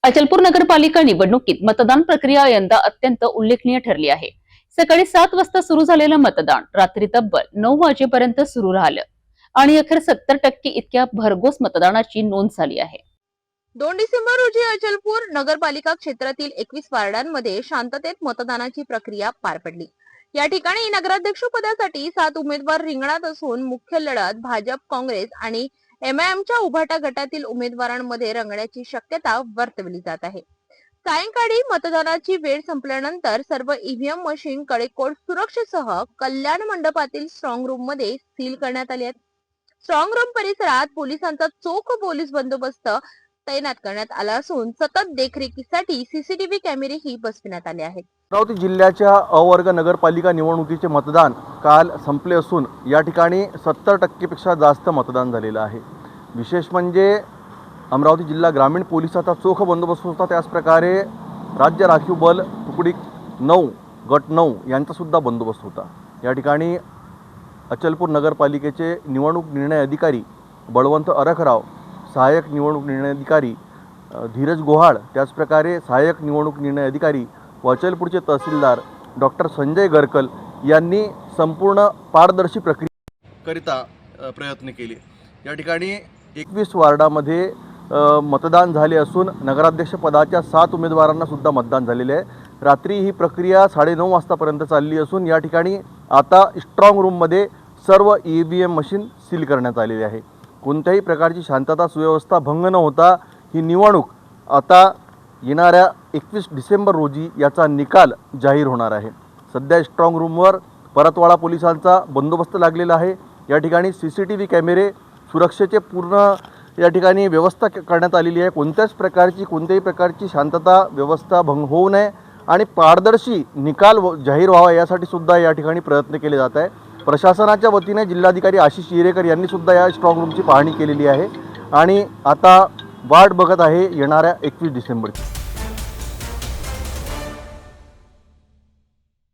अचलपूर नगरपालिका निवडणुकीत मतदान प्रक्रिया यंदा अत्यंत उल्लेखनीय ठरली आहे। सकाळी 7 वाजता सुरू झालेलं मतदान रात्री तब्बल 9 वाजेपर्यंत सुरू राहिलं आणि अखेर 70% इतक्या भरघोस मतदानाची नोंद झाली आहे। 2 डिसेंबर रोजी अचलपूर नगरपालिका क्षेत्रातील 21 वार्डांमध्ये शांततेत मतदानाची प्रक्रिया पार पडली। या ठिकाणी नगराध्यक्ष पदासाठी 7 उमेदवार रिंगणात असून मुख्य लढत भाजप, काँग्रेस आणि एमआयएमच्या उभाटा गटातील उमेदवारांमध्ये रंगण्याची शक्यता वर्तवली जात आहे। सायंकाळी मतदानाची वेळ संपल्यानंतर सर्व ईव्हीएम मशीन कडेकोट सुरक्षेसह कल्याण मंडपातील स्ट्रॉंग रूम मध्ये सील करण्यात आले आहेत। स्ट्रॉंग रूम परिसरात पोलिसांचा चोख पोलीस बंदोबस्त तैनात करण्यात आला असून सतत देखरेखीसाठी सीसीटीव्ही कॅमेरेही बसविण्यात आले आहेत। अमरावती जिल्ह्याच्या अवर्ग नगरपालिका निवडणुकीचे मतदान काल संपले असून या ठिकाणी 70% पेक्षा जास्त मतदान झालेलं आहे। विशेष म्हणजे अमरावती जिल्हा ग्रामीण पोलिसाचा चोख बंदोबस्त होता। त्याच प्रकारे राज्य राखीव बल तुकडी 9 गट 9 यांचा सुद्धा बंदोबस्त होता। या ठिकाणी अचलपूर नगरपालिकेचे निवडणूक निर्णय अधिकारी बळवंत अरखराव, सहाय्यक निवडणूक निर्णय अधिकारी धीरज गोहाळ, त्याचप्रकारे सहाय्यक निवडणूक निर्णय अधिकारी व अचलपूरचे तहसीलदार डॉक्टर संजय गरकल यांनी संपूर्ण पारदर्शी प्रक्रियेकरिता प्रयत्न केले। या ठिकाणी 21 वार्डामध्ये मतदान झाले असून नगराध्यक्ष पदाच्या 7 उमेदवारांना सुद्धा मतदान झालेले आहे। रात्री ही प्रक्रिया 9:30 वाजतापर्यंत चालली असून या ठिकाणी आता स्ट्रॉंग रूममध्ये सर्व ईव्हीएम मशीन सील करण्यात आलेली आहे। कोणत्याही प्रकारची शांतता सुव्यवस्था भंग न होता ही निवडणूक आता येणाऱ्या 21 डिसेंबर रोजी याचा निकाल जाहीर होणार आहे। सध्या स्ट्रॉंग रूमवर परतवाडा पोलिसांचा बंदोबस्त लागलेला आहे। या ठिकाणी सीसीटीव्ही कॅमेरे सुरक्षेचे पूर्ण या ठिकाणी व्यवस्था करण्यात आलेली आहे। कोणत्याही प्रकारची शांतता व्यवस्था भंग होऊ नये आणि पारदर्शी निकाल जाहीर व्हावा यासाठी सुद्धा या ठिकाणी प्रयत्न केले जात आहे। प्रशासनाच्या वतीने जिल्हाधिकारी आशिष येरेकर यांनी सुद्धा या स्ट्रॉंग रूमची पाहणी केलेली आहे आणि आता वाट बघत आहे येणाऱ्या 21 डिसेंबरची।